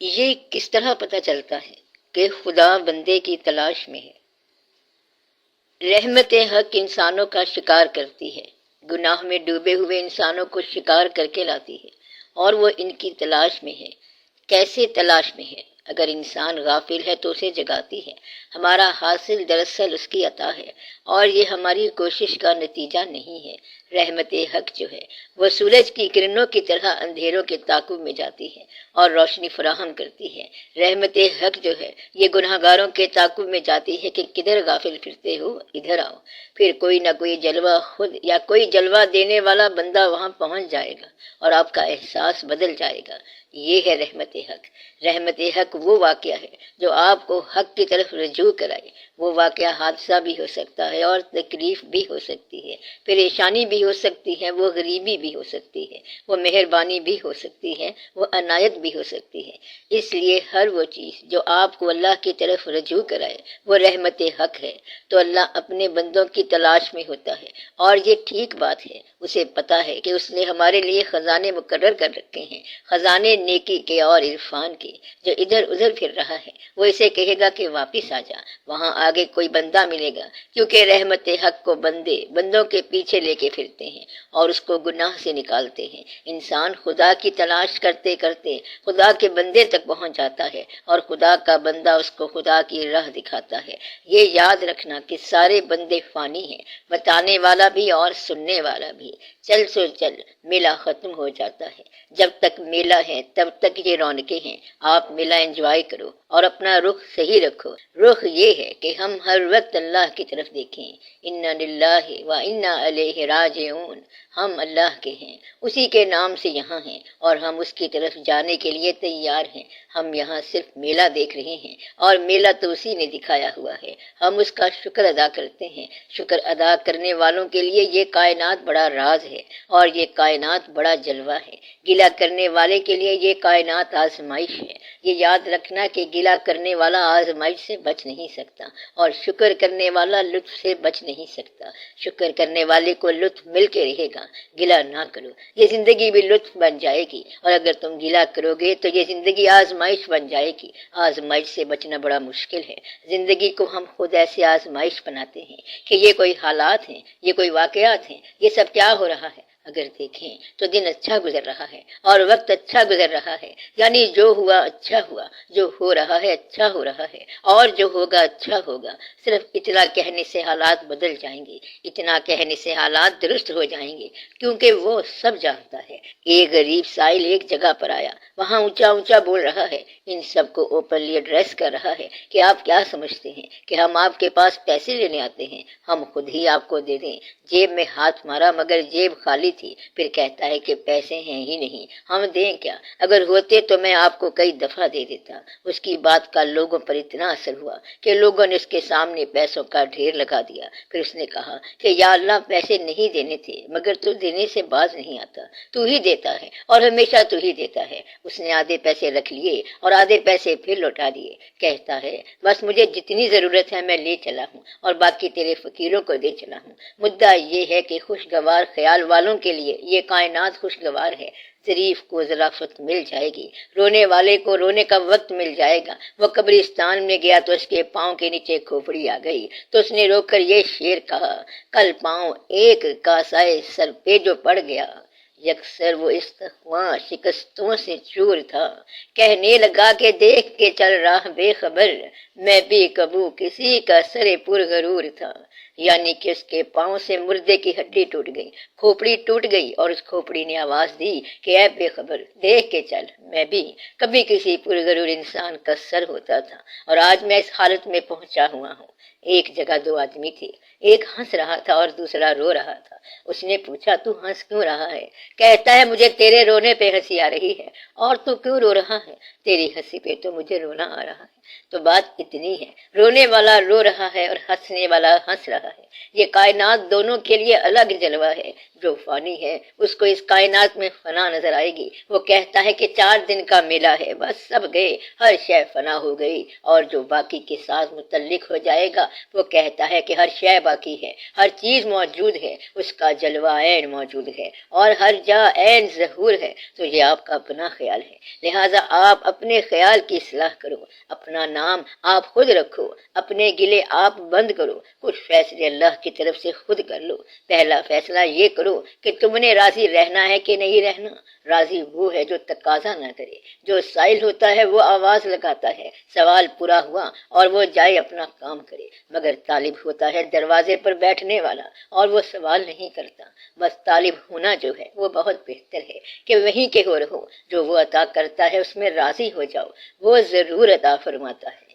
یہ کس طرح پتہ چلتا ہے کہ خدا بندے کی تلاش میں ہے؟ رحمت حق انسانوں کا شکار کرتی ہے، گناہ میں ڈوبے ہوئے انسانوں کو شکار کر کے لاتی ہے، اور وہ ان کی تلاش میں ہے۔ کیسے تلاش میں ہے؟ اگر انسان غافل ہے تو اسے جگاتی ہے۔ ہمارا حاصل دراصل اس کی عطا ہے، اور یہ ہماری کوشش کا نتیجہ نہیں ہے۔ رحمت حق جو ہے وہ سورج کی کرنوں کی طرح اندھیروں کے تعاقب میں جاتی ہے اور روشنی فراہم کرتی ہے۔ رحمت حق جو ہے یہ گناہگاروں کے تعاقب میں جاتی ہے کہ کدھر غافل پھرتے ہو، ادھر آؤ۔ پھر کوئی نہ کوئی جلوہ خود یا کوئی جلوہ دینے والا بندہ وہاں پہنچ جائے گا اور آپ کا احساس بدل جائے گا۔ یہ ہے رحمت حق۔ رحمت حق وہ واقعہ ہے جو آپ کو حق کی طرف رجوع کرائے۔ وہ واقعہ حادثہ بھی ہو سکتا ہے اور تکلیف بھی ہو سکتی ہے، پریشانی بھی ہو سکتی ہے، وہ غریبی بھی ہو سکتی ہے، وہ مہربانی بھی ہو سکتی ہے، وہ عنایت بھی ہو سکتی ہے۔ اس لیے ہر وہ چیز جو آپ کو اللہ کی طرف رجوع کرائے وہ رحمت حق ہے۔ تو اللہ اپنے بندوں کی تلاش میں ہوتا ہے، اور یہ ٹھیک بات ہے۔ اسے پتا ہے کہ اس نے ہمارے لیے خزانے مقرر کر رکھے ہیں، خزانے نیکی کے اور عرفان کے۔ جو ادھر ادھر پھر رہا ہے وہ اسے کہے گا کہ واپس آ جا، وہاں آگے کوئی بندہ ملے گا، کیونکہ رحمت حق کو بندوں کے پیچھے لے کے پھرتے ہیں اور اس کو گناہ سے نکالتے ہیں۔ انسان خدا کی تلاش کرتے کرتے خدا کے بندے تک پہنچ جاتا ہے، اور خدا کا بندہ اس کو خدا کی راہ دکھاتا ہے۔ یہ یاد رکھنا کہ سارے بندے فانی ہیں، بتانے والا بھی اور سننے والا بھی۔ چل سو چل، میلہ ختم ہو جاتا ہے۔ جب تک میلہ ہے تب تک یہ رونقیں ہیں۔ آپ میلہ انجوائے کرو اور اپنا رخ صحیح رکھو۔ رخ یہ ہے کہ ہم ہر وقت اللہ کی طرف دیکھیں۔ انا للہ و انا الیہ راجعون۔ ہم اللہ کے ہیں، اسی کے نام سے یہاں ہیں، اور ہم اس کی طرف جانے کے لیے تیار ہیں۔ ہم یہاں صرف میلہ دیکھ رہے ہیں، اور میلہ تو اسی نے دکھایا ہوا ہے۔ ہم اس کا شکر ادا کرتے ہیں۔ شکر ادا کرنے والوں کے لیے یہ کائنات بڑا راز ہے، اور یہ کائنات بڑا جلوہ ہے۔ گلہ کرنے والے کے لیے یہ کائنات آزمائش ہے۔ یہ یاد رکھنا کہ گلہ کرنے والا آزمائش سے بچ نہیں سکتا، اور شکر کرنے والا لطف سے بچ نہیں سکتا۔ شکر کرنے والے کو لطف مل کے رہے گا۔ گلہ نہ کرو، یہ زندگی بھی لطف بن جائے گی، اور اگر تم گلہ کرو گے تو یہ زندگی آزمائش بن جائے گی۔ آزمائش سے بچنا بڑا مشکل ہے۔ زندگی کو ہم خود ایسے آزمائش بناتے ہیں کہ یہ کوئی حالات ہیں، یہ کوئی واقعات ہیں، یہ سب کیا ہو رہا ہے؟ اگر دیکھیں تو دن اچھا گزر رہا ہے اور وقت اچھا گزر رہا ہے، یعنی جو ہوا اچھا ہوا، جو ہو رہا ہے اچھا ہو رہا ہے، اور جو ہوگا اچھا ہوگا۔ صرف اتنا کہنے سے حالات بدل جائیں گے، اتنا کہنے سے حالات درست ہو جائیں گے، کیونکہ وہ سب جانتا ہے۔ ایک غریب سائل ایک جگہ پر آیا، وہاں اونچا اونچا بول رہا ہے، ان سب کو اوپنلی ایڈریس کر رہا ہے کہ آپ کیا سمجھتے ہیں کہ ہم آپ کے پاس پیسے لینے آتے ہیں؟ ہم خود ہی آپ کو دے دیں۔ جیب میں ہاتھ مارا مگر جیب خالی تھی، پھر کہتا ہے کہ پیسے ہیں ہی نہیں، ہم دیں کیا؟ اگر ہوتے تو میں آپ کو کئی دفعہ دے دیتا۔ اس کی بات کا لوگوں پر اتنا اثر ہوا کہ لوگوں نے اس کے سامنے پیسوں کا ڈھیر لگا دیا۔ پھر اس نے کہا کہ یا اللہ، پیسے نہیں دینے تھے، مگر تو دینے سے باز نہیں آتا، تو ہی دیتا ہے اور ہمیشہ تو ہی دیتا ہے۔ اس نے آدھے پیسے رکھ لیے اور آدھے پیسے پھر لوٹا دیے۔ کہتا ہے بس مجھے جتنی ضرورت ہے میں لے چلا ہوں، اور باقی تیرے فقیروں کو دے چلا ہوں۔ مدعا یہ ہے کہ خوشگوار خیال والوں کے لیے یہ کائنات خوشگوار ہے۔ ظریف کو ظرافت مل جائے گی، رونے والے کو رونے کا وقت مل جائے گا۔ وہ قبرستان میں گیا تو اس کے پاؤں کے نیچے کھوپڑی آ گئی، تو اس نے رو کر یہ شعر کہا، کل پاؤں ایک کاسائے سر پہ جو پڑ گیا، یکسر وہ استخواں شکستوں سے چور تھا، کہنے لگا کہ دیکھ کے چل رہا بے خبر، میں بھی کبو کسی کا سر پر غرور تھا۔ یعنی کہ اس کے پاؤں سے مردے کی ہڈی ٹوٹ گئی، کھوپڑی ٹوٹ گئی، اور اس کھوپڑی نے آواز دی کہ اے بے خبر، دیکھ کے چل، میں بھی کبھی کسی پرغرور انسان کا سر ہوتا تھا، اور آج میں اس حالت میں پہنچا ہوا ہوں۔ ایک جگہ دو آدمی تھے، ایک ہنس رہا تھا اور دوسرا رو رہا تھا۔ اس نے پوچھا تو ہنس کیوں رہا ہے؟ کہتا ہے مجھے تیرے رونے پہ ہنسی آ رہی ہے۔ اور تو کیوں رو رہا ہے؟ تیری ہنسی پہ تو مجھے رونا آ رہا ہے۔ تو بات اتنی ہے، رونے والا رو رہا ہے اور ہنسنے والا ہنس رہا ہے۔ یہ کائنات دونوں کے لیے الگ جلوہ ہے۔ جو فانی ہے اس کو اس کائنات میں فنا نظر آئے گی۔ وہ کہتا ہے کہ 4 دن کا میلہ ہے، بس سب گئے، ہر شے فنا ہو گئی۔ اور جو باقی کے ساتھ متعلق ہو جائے گا وہ کہتا ہے کہ ہر شے باقی ہے، ہر چیز موجود ہے، اس کا جلوہ عین موجود ہے، اور ہر جا عین ظہور ہے تو یہ آپ کا اپنا خیال ہے، لہٰذا آپ اپنے خیال کی اصلاح کرو، اپنا نام آپ خود رکھو، اپنے گلے آپ بند کرو، کچھ فیصلے اللہ کی طرف سے خود کر لو۔ پہلا فیصلہ یہ کرو کہ تم نے راضی رہنا ہے کہ نہیں رہنا۔ راضی وہ ہے جو تقاضا نہ کرے، جو سائل ہوتا ہے وہ آواز لگاتا ہے، سوال پورا ہوا اور وہ جائے اپنا کام کرے، مگر طالب ہوتا ہے دروازے پر بیٹھنے والا اور وہ سوال نہیں کرتا۔ بس طالب ہونا جو ہے وہ بہت بہتر ہے کہ وہیں کے ہو رہو، جو وہ عطا کرتا ہے اس میں راضی ہو جاؤ، وہ ضرور عطا فرماتا ہے۔